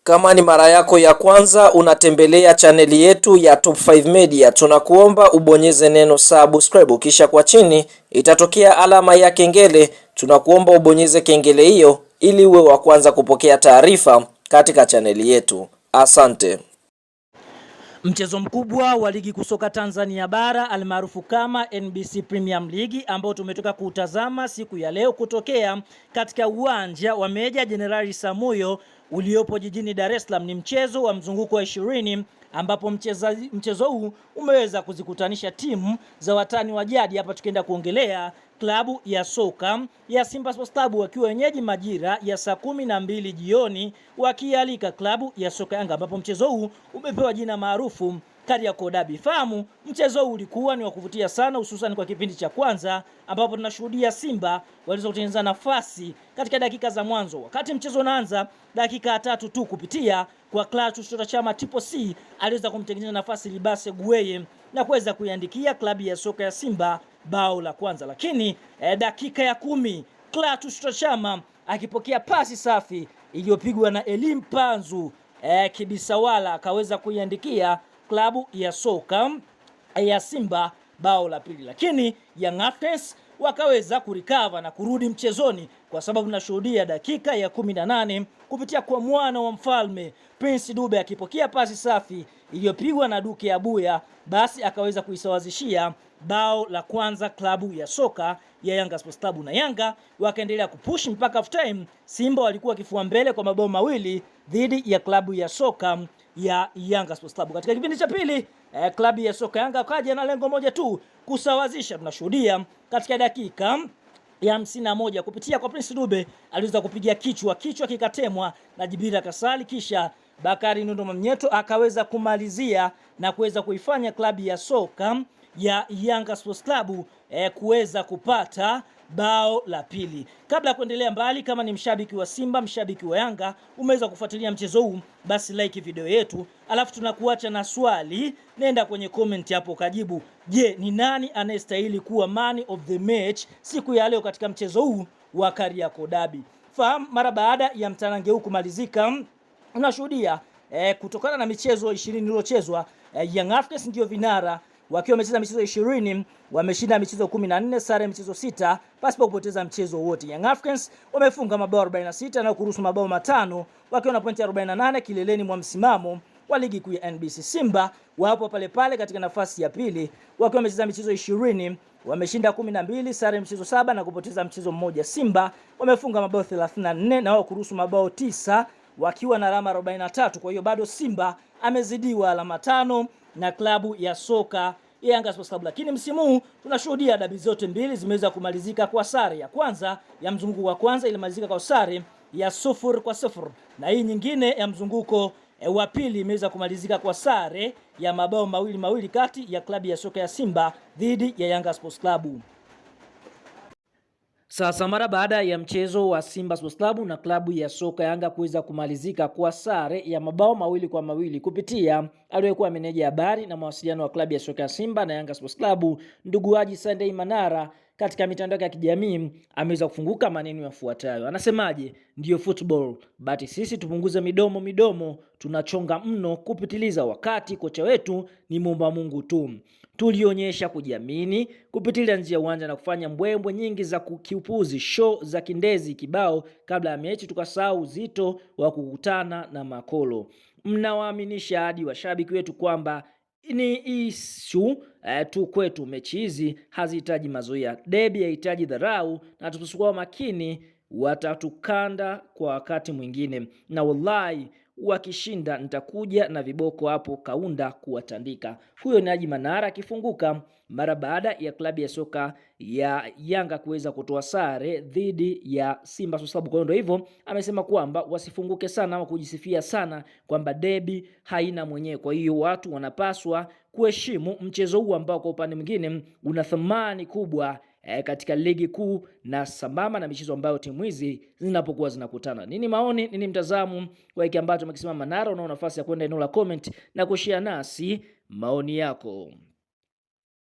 Kama ni mara yako ya kwanza unatembelea chaneli yetu ya Top 5 Media, tunakuomba ubonyeze neno subscribe, kisha kwa chini itatokea alama ya kengele. Tunakuomba ubonyeze kengele hiyo ili uwe wa kwanza kupokea taarifa katika chaneli yetu. Asante. Mchezo mkubwa wa ligi kusoka Tanzania bara almaarufu kama NBC Premium League ambao tumetoka kutazama siku ya leo kutokea katika uwanja wa Meja Jenerali Samuyo uliopo jijini Dar es Salaam. Ni mchezo wa mzunguko wa 20 ambapo mchezo huu umeweza kuzikutanisha timu za watani wa jadi. Hapa tukienda kuongelea klabu ya soka ya Simba Sports Club wakiwa wenyeji majira ya saa 12 jioni wakialika klabu ya soka Yanga, ambapo mchezo huu umepewa jina maarufu Kariakoo Derby. Fahamu mchezo huu ulikuwa ni wa kuvutia sana, hususan kwa kipindi cha kwanza ambapo tunashuhudia Simba waliweza kutengeneza nafasi katika dakika za mwanzo. Wakati mchezo unaanza, dakika 3 tu kupitia kwa Clatous Chama Tipo C aliweza kumtengeneza nafasi Libase Gueye na kuweza kuiandikia klabu ya soka ya Simba bao la kwanza. Lakini dakika ya 10 Clatous Chama akipokea pasi safi iliyopigwa na Elim Panzu Kibisawala akaweza kuiandikia klabu ya soka ya Simba bao la pili. Lakini Young Africans wakaweza kurikava na kurudi mchezoni, kwa sababu tunashuhudia dakika ya 18 kupitia kwa mwana wa mfalme Prince Dube akipokea pasi safi iliyopigwa na Duke Abuya, basi akaweza kuisawazishia bao la kwanza klabu ya soka ya Yanga Sports Club, na Yanga wakaendelea kupush mpaka half time. Simba walikuwa kifua mbele kwa mabao mawili dhidi ya klabu ya soka ya Yanga Sports Club. Katika kipindi cha pili klabu ya soka Yanga kaja na lengo moja tu, kusawazisha. Tunashuhudia katika dakika ya 51 kupitia kwa Prince Dube aliweza kupigia kichwa kikatemwa na Jibira Kasali, kisha Bakari Nondo Mamnyeto akaweza kumalizia na kuweza kuifanya klabu ya soka ya Yanga Sports Club kuweza kupata bao la pili. Kabla ya kuendelea mbali, kama ni mshabiki wa Simba, mshabiki wa Yanga, umeweza kufuatilia mchezo huu, basi like video yetu, alafu tunakuacha na swali. Nenda kwenye comment hapo kajibu, je, ni nani anayestahili kuwa man of the match siku ya leo katika mchezo huu wa Kariakoo Derby? Fahamu mara baada ya mtanange huu kumalizika, unashuhudia kutokana na michezo 20 iliyochezwa, Young Africans ndio vinara wakiwa wamecheza michezo 20, wameshinda michezo 14, sare michezo 6, pasipo kupoteza mchezo wote. Young Africans wamefunga mabao 46 na kuruhusu mabao 5 wakiwa na pointi 48 kileleni mwa msimamo wa ligi kuu ya NBC. Simba wapo pale pale katika nafasi ya pili wakiwa wamecheza michezo 20, wameshinda 12, sare michezo 7 na kupoteza mchezo mmoja. Simba wamefunga mabao 34 na wao kuruhusu mabao 9 wakiwa na alama 43. Kwa hiyo bado Simba amezidiwa alama 5 na klabu ya soka ya Yanga Sports Club. Lakini msimu huu tunashuhudia dabi zote mbili zimeweza kumalizika kwa sare. Ya kwanza ya mzunguko wa kwanza ilimalizika kwa sare ya 0-0, na hii nyingine ya mzunguko wa pili imeweza kumalizika kwa sare ya mabao mawili kati ya klabu ya soka ya Simba dhidi ya Yanga Sports Club. Sasa mara baada ya mchezo wa Simba Sports Club na klabu ya soka Yanga kuweza kumalizika kwa sare ya mabao 2-2 kupitia aliyekuwa meneja habari na mawasiliano wa klabu ya soka ya Simba na Yanga Sports Club, ndugu Haji Sunday Manara, katika mitandao ya kijamii ameweza kufunguka maneno yafuatayo. Anasemaje? Ndio football, but sisi tupunguze midomo, tunachonga mno kupitiliza, wakati kocha wetu ni muumba Mungu tu. Tulionyesha kujiamini kupitilia nje ya uwanja na kufanya mbwembwe nyingi za kiupuzi, show za kindezi kibao kabla ya mechi, tukasahau uzito wa kukutana na makolo. Mnawaaminisha hadi washabiki wetu kwamba ni issue tu kwetu. Mechi hizi hazihitaji mazoea, derby haihitaji dharau, na tutusukua makini watatukanda kwa wakati mwingine, na wallahi wakishinda nitakuja na viboko hapo kaunda kuwatandika. Huyo ni Haji Manara akifunguka mara baada ya klabu ya soka ya Yanga kuweza kutoa sare dhidi ya Simba Sports Club. Kwa hiyo hivyo amesema kwamba wasifunguke sana ama kujisifia sana kwamba derby haina mwenyewe. Kwa hiyo watu wanapaswa kuheshimu mchezo huu ambao kwa upande mwingine una thamani kubwa katika ligi kuu na sambamba na michezo ambayo timu hizi zinapokuwa zinakutana. Nini maoni, nini mtazamo wa hiki ambacho amekisema Manara? Una nafasi ya kwenda eneo la comment na kushare nasi maoni yako.